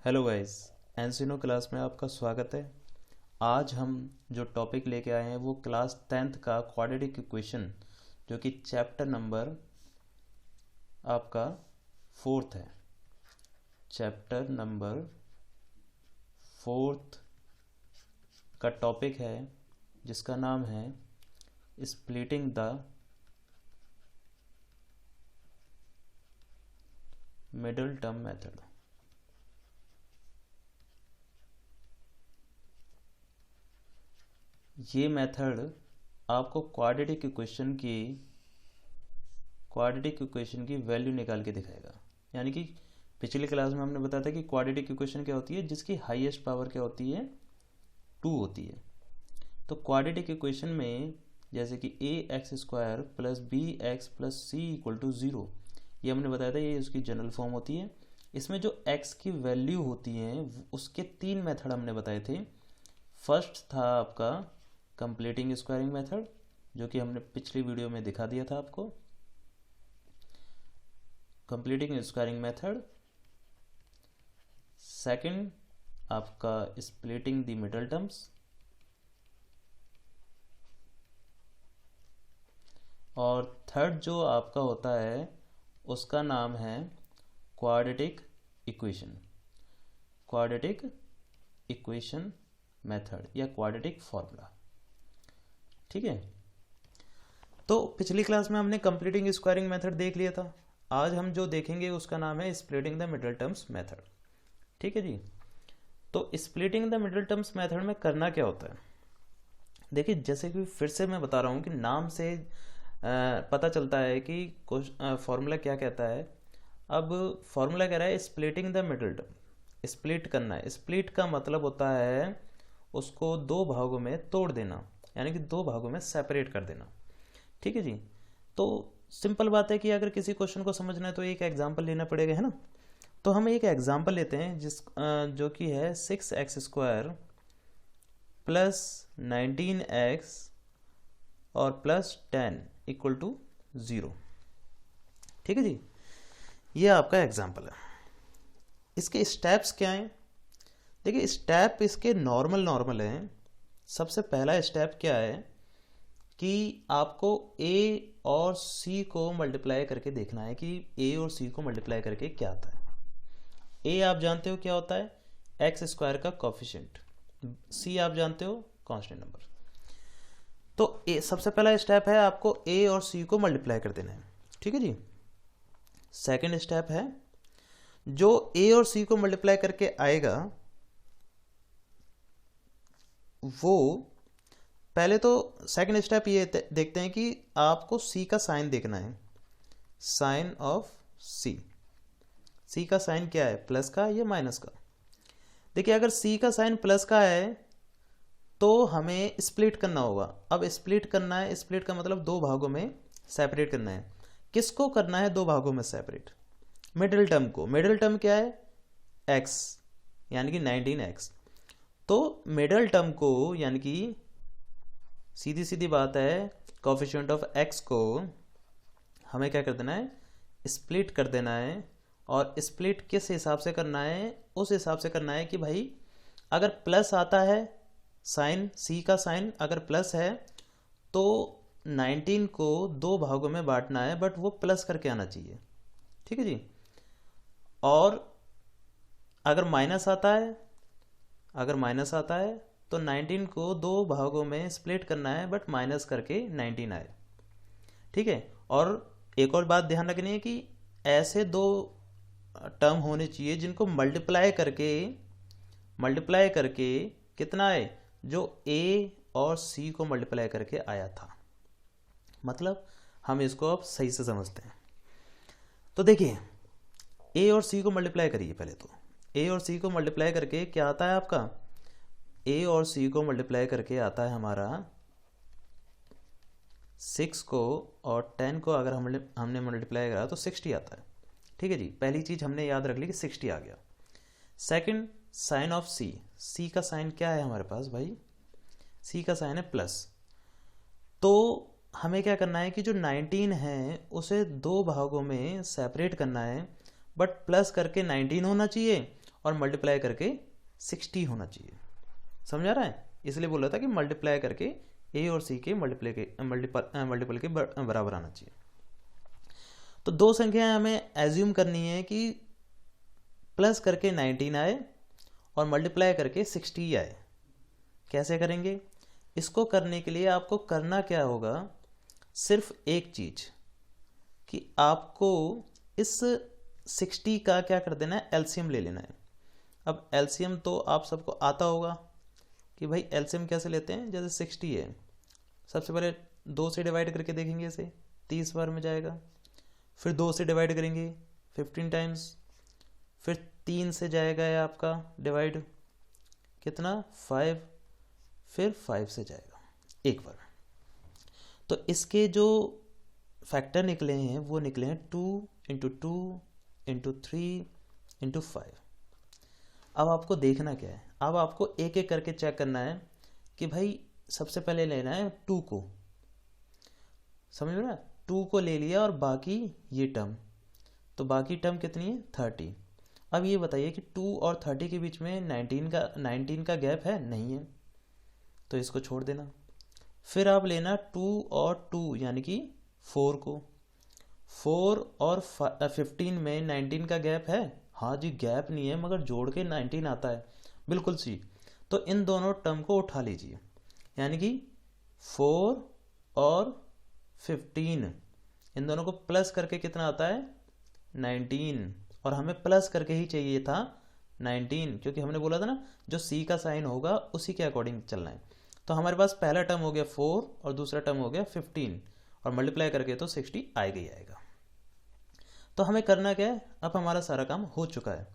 Hello guys, एनसिनो class में आपका स्वागत है। आज हम जो टॉपिक लेके आए हैं वो क्लास 10th का क्वाड्रेटिक इक्वेशन जो कि चैप्टर नंबर आपका 4th है। चैप्टर नंबर 4th का टॉपिक है जिसका नाम है splitting the middle term method. ये मेथड आपको क्वाड्रेटिक इक्वेशन की वैल्यू निकाल के दिखाएगा। यानी कि पिछली क्लास में हमने बताया था कि क्वाड्रेटिक इक्वेशन क्या होती है, जिसकी हाईएस्ट पावर क्या होती है, 2 होती है। तो क्वाड्रेटिक इक्वेशन में जैसे कि ax² plus bx plus c equal to 0, ये हमने बताया था, ये उसकी जनरल फॉर्म होती है। इसमें जो x की वैल्यू होती है उसके 3 मेथड हमने बताए थे। फर्स्ट था आपका कंप्लीटिंग स्क्वायरिंग मेथड, जो कि हमने पिछली वीडियो में दिखा दिया था आपको। Completing squaring method. सेकंड आपका स्प्लिटिंग द मिडल टर्म्स। और थर्ड जो आपका होता है उसका नाम है क्वाड्रेटिक इक्वेशन मेथड या क्वाड्रेटिक फॉर्मूला। ठीक है, तो पिछली क्लास में हमने कंप्लीटिंग स्क्वायरिंग मेथड देख लिया था। आज हम जो देखेंगे उसका नाम है splitting the middle terms method. ठीक है जी। तो splitting the middle terms method में करना क्या होता है, देखिए जैसे कि फिर से मैं बता रहा हूँ कि नाम से पता चलता है कि फॉर्मूला क्या कहता है। अब फॉर्मूला कह रहा है splitting the middle term, split करना है। स्प्लिट का मतलब होता है उसको 2 भागों में तोड़ देना, यानी कि 2 भागों में सेपरेट कर देना। ठीक है जी। तो सिंपल बात है कि अगर किसी क्वेश्चन को समझना है तो एक एग्जांपल लेना पड़ेगा, है ना। तो हम एक एग्जांपल लेते हैं जो कि है 6x² प्लस 19x और प्लस 10 इक्वल टू 0। ठीक है जी, ये आपका एग्जांपल है। इसके स्टेप्स क्या हैं, देखिए स्टेप इसके नॉर्मल हैं। सबसे पहला स्टेप क्या है कि आपको a और c को मल्टीप्लाई करके देखना है कि a और c को मल्टीप्लाई करके क्या आता है। a आप जानते हो क्या होता है, x² का कोफिशिएंट। c आप जानते हो कांस्टेंट नंबर। तो सबसे पहला स्टेप है आपको a और c को मल्टीप्लाई कर देना है। ठीक है जी। सेकंड स्टेप है जो a और c को मल्टीप्लाई करके आएगा वो पहले तो सेकंड स्टेप ये देखते हैं कि आपको c का साइन देखना है, साइन ऑफ c का साइन क्या है, प्लस का या माइनस का। देखिए अगर c का साइन प्लस का है तो हमें स्प्लिट करना होगा। अब स्प्लिट करना है, स्प्लिट का मतलब 2 भागों में सेपरेट करना है। किसको करना है 2 भागों में सेपरेट, मिडिल टर्म को। मिडिल टर्म क्या है, x यानी कि 19x। तो मिडिल टर्म को यानी कि सीधी सीधी बात है, कोफिशिएंट ऑफ x को हमें क्या कर देना है, स्प्लिट कर देना है। और स्प्लिट किस हिसाब से करना है, उस हिसाब से करना है कि भाई अगर प्लस आता है साइन, c का साइन अगर प्लस है तो 19 को 2 भागों में बांटना है, बट वो प्लस करके आना चाहिए। ठीक है जी। और अगर माइनस आता है तो 19 को 2 भागों में स्प्लिट करना है, बट माइनस करके 19 आए। ठीक है। और एक और बात ध्यान रखनी है कि ऐसे 2 टर्म होने चाहिए जिनको मल्टीप्लाई करके कितना आए, जो a और c को मल्टीप्लाई करके आया था। मतलब हम इसको अब सही से समझते हैं। तो देखिए a और c को मल्टीप्लाई करिए। पहले तो a और c को मल्टीप्लाई करके क्या आता है आपका, a और c को मल्टीप्लाई करके आता है हमारा 6 को और 10 को अगर हमने मल्टीप्लाई करा तो 60 आता है। ठीक है जी, पहली चीज हमने याद रख ली कि 60 आ गया। सेकंड साइन ऑफ c का साइन क्या है हमारे पास भाई, c का साइन है प्लस। तो हमें क्या करना है कि जो 19 है उसे 2 भागों में सेपरेट करना है, बट प्लस करके 19 होना चाहिए और मल्टीप्लाई करके 60 होना चाहिए। समझ आ रहा है? इसलिए बोला था कि मल्टीप्लाई करके ए और सी के मल्टीपल के बराबर आना चाहिए। तो दो संख्याएं हमें एज्यूम करनी है कि प्लस करके 19 आए और मल्टीप्लाई करके 60 आए। कैसे करेंगे? इसको करने के लिए आपको करना क्या होगा, सिर्फ एक चीज कि आपको इस 60 का क्या कर देना है, एलसीएम ले लेना है। अब एलसीएम तो आप सबको आता होगा कि भाई एलसीएम कैसे लेते हैं। जैसे 60 है, सबसे पहले 2 से डिवाइड करके देखेंगे, इसे 30 बार में जाएगा। फिर 2 से डिवाइड करेंगे 15 टाइम्स, फिर 3 से जाएगा है आपका डिवाइड कितना 5, फिर 5 से जाएगा एक बार। तो इसके जो फैक्टर निकले हैं वो निकले हैं 2 × 2 × 3 × 5। अब आपको देखना क्या है, अब आपको एक एक करके चेक करना है कि भाई सबसे पहले लेना है 2 को, समझ रहे, 2 को ले लिया और बाकी ये टर्म, तो बाकी टर्म कितनी है 30। अब ये बताइए कि 2 और 30 के बीच में 19 का गैप है, नहीं है, तो इसको छोड़ देना। फिर आप लेना 2 और 2 यानी कि 4 को। 4 और 15 में 19 का गैप है, हाँ जी गैप नहीं है, मगर जोड़ के 19 आता है, बिल्कुल सी। तो इन दोनों टर्म को उठा लीजिए, यानी कि 4 और 15 इन दोनों को प्लस करके कितना आता है 19, और हमें प्लस करके ही चाहिए था 19, क्योंकि हमने बोला था ना जो सी का साइन होगा उसी के अकॉर्डिंग चलना है। तो हमारे पास पहला टर्म हो गया 4 और दूसरा टर्म हो गया 15, और मल्टीप्लाई करके तो 60 आएगा ही आएगा। तो हमें करना क्या है, अब हमारा सारा काम हो चुका है।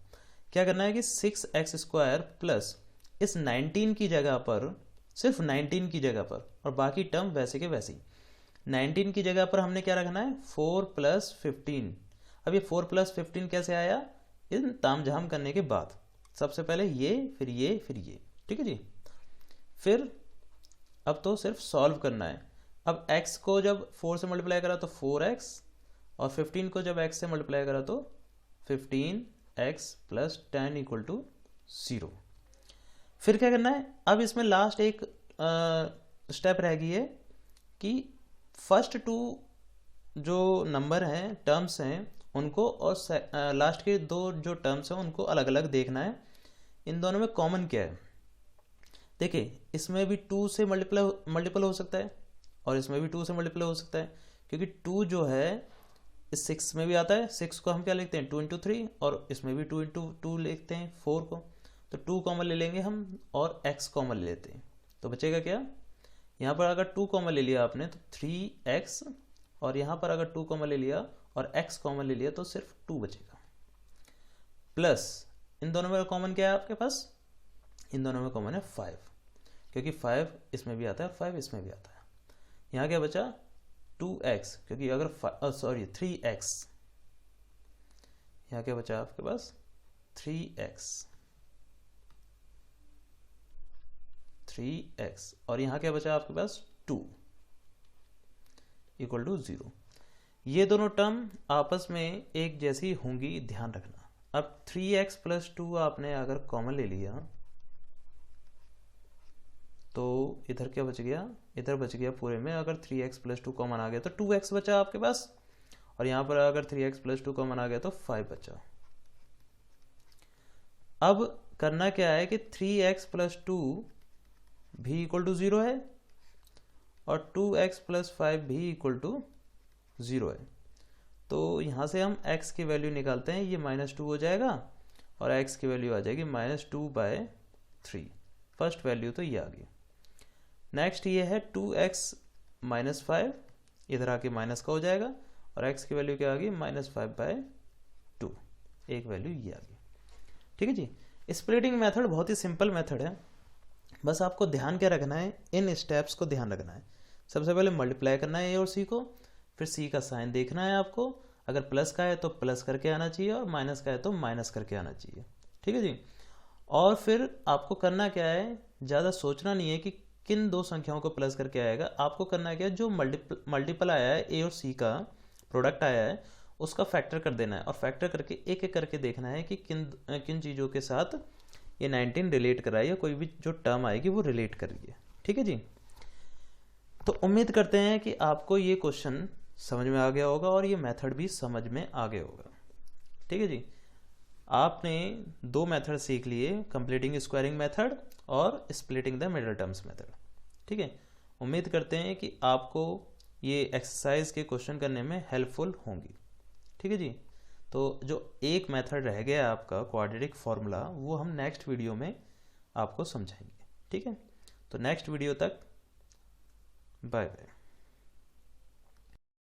क्या करना है कि 6x² प्लस इस 19 की जगह पर, सिर्फ 19 की जगह पर, और बाकी टर्म वैसे के वैसे ही, 19 की जगह पर हमने क्या रखना है 4 + 15। अब ये 4 + 15 कैसे आया, इन तामझाम करने के बाद, सबसे पहले ये फिर ये फिर ये, ठीक है जी। फिर अब तो सिर्फ सॉल्व करना है। अब x को जब 4 से मल्टीप्लाई करा तो 4x, और 15 को जब x से मल्टीप्लाई करा तो 15x + 10 = 0। फिर क्या करना है, अब इसमें लास्ट एक स्टेप रह गई है कि फर्स्ट 2 जो नंबर हैं, टर्म्स हैं, उनको और लास्ट के 2 जो टर्म्स हैं उनको अलग अलग देखना है। इन दोनों में कॉमन क्या है, देखिए इसमें भी 2 से मल्टीपल हो सकता है और इसमें भी 2 से मल्टीपल हो सकता है, क्योंकि 2 जो है इस 6 में भी आता है। 6 को हम क्या लिखते हैं 2 × 3, और इसमें भी 2 × 2 लिखते हैं 4 को। तो 2 कॉमन ले लेंगे हम और x कॉमन ले लेते हैं, तो बचेगा क्या, यहाँ पर अगर 2 कॉमन ले लिया आपने तो 3x, और यहाँ पर अगर 2 कॉमन ले लिया और x कॉमन ले लिया तो सिर्फ 2 बचेगा। प्लस इन दोनों में कॉमन क्या है आपके पास, इन दोनों में कॉमन है 5, क्योंकि 5 इसमें भी आता है 5 इसमें भी आता है। यहाँ क्या बचा 2x, क्योंकि अगर 3x, यहाँ क्या बचा आपके पास 3x, और यहाँ क्या बचा आपके पास 2 = 0। ये दोनों टर्म आपस में एक जैसी होंगी, ध्यान रखना। अब 3x + 2 आपने अगर कॉमन ले लिया तो इधर क्या बच गया, इधर बच गया पूरे में, अगर 3x + 2 कॉमन आ गया तो 2x बचा आपके पास, और यहाँ पर अगर 3x + 2 कॉमन आ गया तो 5 बचा। अब करना क्या है कि 3x + 2 भी = 0 है और 2x + 5 भी = 0 है। तो यहाँ से हम x की वैल्यू निकालते हैं, ये -2 हो जाएगा और x की वैल्यू आ जाएगी -2/3। फर्स्ट वैल्यू तो ये आ गई। नेक्स्ट ये है 2x - 5, इधर आके माइनस का हो जाएगा, और x की वैल्यू क्या आ गई -5/2, एक वैल्यू ये आ गई। ठीक है जी। स्प्लिटिंग मेथड बहुत ही सिंपल मेथड है, बस आपको ध्यान क्या रखना है, इन स्टेप्स को ध्यान रखना है। सबसे पहले मल्टीप्लाई करना है a और c को, फिर c का साइन देखना है आपको, अगर प्लस का है तो प्लस करके आना चाहिए और माइनस का है तो माइनस करके आना चाहिए। ठीक है जी। और फिर आपको करना क्या है, ज़्यादा सोचना नहीं है कि किन दो संख्याओं को प्लस करके आएगा, आपको करना क्या है, जो मल्टीपल आया है a और c का प्रोडक्ट आया है उसका फैक्टर कर देना है और फैक्टर करके एक एक करके देखना है कि किन किन चीज़ों के साथ ये 19 रिलेट कर रहा है या कोई भी जो टर्म आएगी वो रिलेट कर रही है। ठीक है जी। तो उम्मीद करते हैं कि आपको ये क्वेश्चन समझ में आ गया होगा और ये मेथड भी समझ में आ गया होगा। ठीक है जी। आपने दो मेथड सीख लिए, कंप्लीटिंग स्क्वायरिंग मेथड और splitting the middle terms method. ठीक है। उम्मीद करते हैं कि आपको ये एक्सरसाइज के क्वेश्चन करने में हेल्पफुल होंगी। ठीक है जी। तो जो एक मेथड रह गया आपका क्वाड्रेटिक फॉर्मूला, वो हम नेक्स्ट वीडियो में आपको समझाएंगे। ठीक है। तो नेक्स्ट वीडियो तक बाय बाय।